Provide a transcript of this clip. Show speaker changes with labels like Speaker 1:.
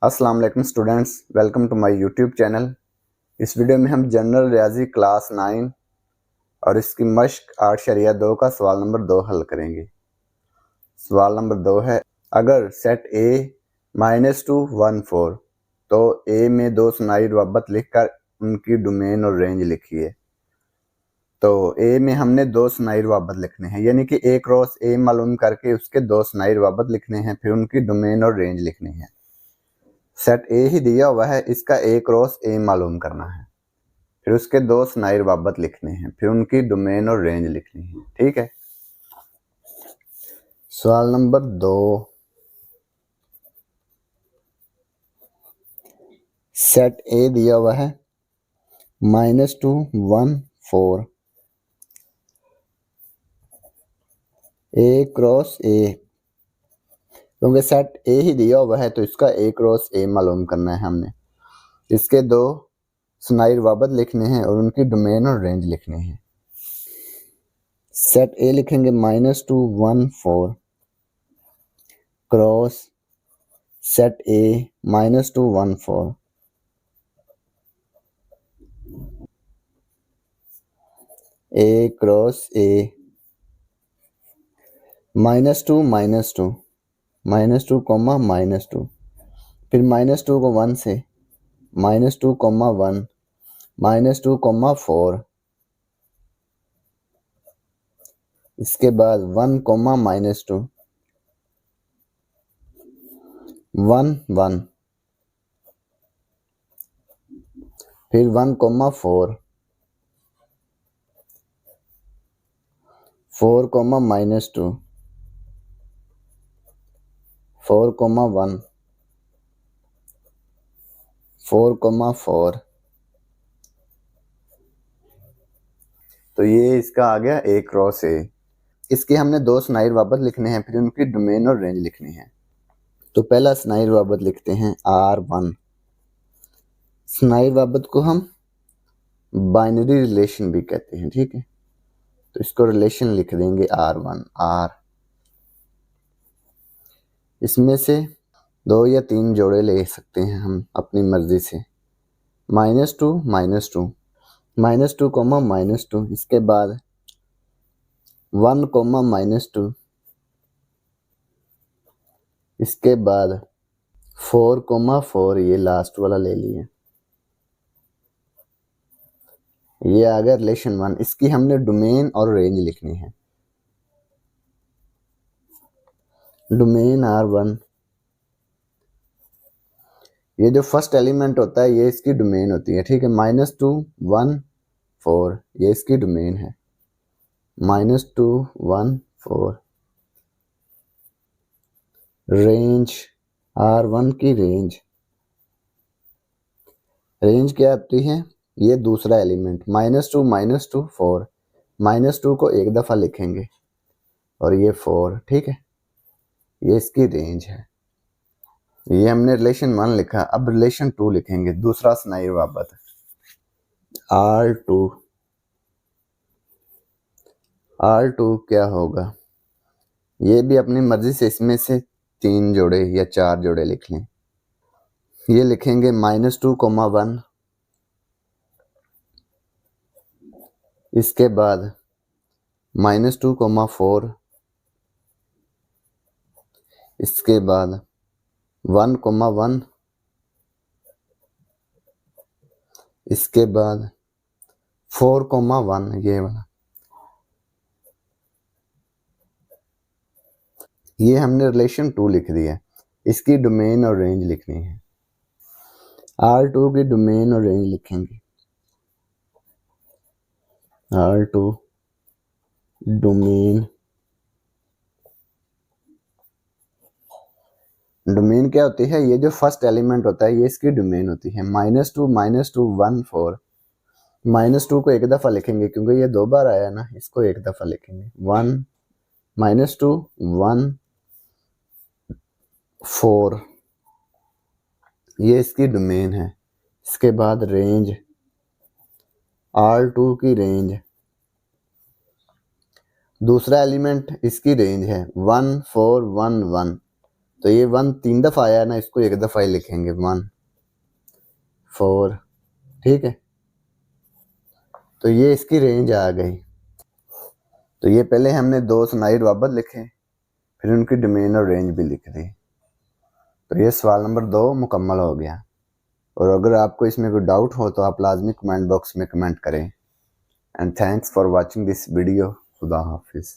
Speaker 1: अस्सलाम वालेकुम students, welcome to my YouTube channel. इस वीडियो में हम जनरल रियाजी क्लास 9 और इसकी मश्क 8 शरिया 2 का सवाल नंबर 2 हल करेंगे। सवाल नंबर 2 है, अगर सेट ए -2 1 4 तो ए में दो सुनाई रुआबत लिखकर उनकी डोमेन और रेंज लिखिए। तो ए में हमने दो सुनाई रुआबत लिखने हैं, यानी कि ए क्रॉस ए मालूम करके उसके दो सुनाई रुआबत लिखने हैं, फिर उनकी डोमेन और रेंज लिखनी है। सेट ए ही दिया हुआ है, इसका ए क्रॉस ए मालूम करना है, फिर उसके दो सुनाई रुआबत लिखने हैं, फिर उनकी डोमेन और रेंज लिखनी है। ठीक है। सवाल नंबर 2, सेट ए दिया हुआ है -2 1 4, ए क्रॉस ए, क्योंकि सेट ए ही दिया हुआ है तो इसका ए क्रॉस ए मालूम करना है हमने। इसके दो सुनाई रुआबत लिखने हैं और उनकी डोमेन और रेंज लिखनी है। सेट ए लिखेंगे -2 1 4 क्रॉस सेट ए -2 1 4, ए क्रॉस ए -2 -2 -2 -2, फिर -2 को 1 से -2 1 -2 4, इसके बाद 1 -2 1 1, फिर 1 4 4 -2 4 1 4 4। तो ये इसका आ गया ए क्रॉस ए। इसके हमने दो सुनाई रुआबत लिखने हैं, फिर उनकी डोमेन और रेंज लिखनी है। तो पहला सुनाई रुआबत लिखते हैं R1। सुनाई रुआबत को हम बाइनरी रिलेशन भी कहते हैं। ठीक है, तो इसको रिलेशन लिख देंगे R1 R। इसमें से 2 या 3 जोड़े ले सकते हैं हम अपनी मर्जी से। -2 -2 -2 -2, इसके बाद 1 -2, इसके बाद 4 4, ये लास्ट वाला ले लिया। ये आ गया रिलेशन 1। इसकी हमने डोमेन और रेंज लिखनी है। डोमेन R1, ये जो फर्स्ट एलिमेंट होता है ये इसकी डोमेन होती है। ठीक है, -2 1 4, ये इसकी डोमेन है। -2 1 4, रेंज R1 की रेंज क्या आती है? ये दूसरा एलिमेंट -2 -2 4, -2 को एक दफ़ा लिखेंगे और ये 4। ठीक है, ये इसकी रेंज है। ये हमने रिलेशन 1 लिखा, अब रिलेशन 2 लिखेंगे, दूसरा सुनाई रुआबत R2। R2 क्या होगा? ये भी अपनी मर्जी से इसमें से 3 जोड़े या 4 जोड़े लिख लें। ये लिखेंगे -2 1, इसके बाद -2 4, इसके बाद 1 1, इसके बाद 4 1, ये वाला। ये हमने रिलेशन 2 लिख दिया। इसकी डोमेन और रेंज लिखनी है। R2 की डोमेन और रेंज लिखेंगे। R2 डोमेन क्या होती है? ये जो फर्स्ट एलिमेंट होता है ये इसकी डोमेन होती है। -2 -2 1 4, -2 को एक दफ़ा लिखेंगे क्योंकि ये 2 बार आया ना, इसको एक दफ़ा लिखेंगे। 1 -2 1 4, ये इसकी डोमेन है। इसके बाद रेंज R2 की रेंज, दूसरा एलिमेंट इसकी रेंज है 1 4 1 1, तो ये 1 3 दफ़ा आया ना, इसको एक दफ़ा ही लिखेंगे 1 4। ठीक है, तो ये इसकी रेंज आ गई। तो ये पहले हमने 2 सुनाई रवाबत लिखे, फिर उनकी डोमेन और रेंज भी लिख दी। तो ये सवाल नंबर 2 मुकम्मल हो गया। और अगर आपको इसमें कोई डाउट हो तो आप लाजमी कमेंट बॉक्स में कमेंट करें। And thanks for watching this video. खुदा हाफिज़।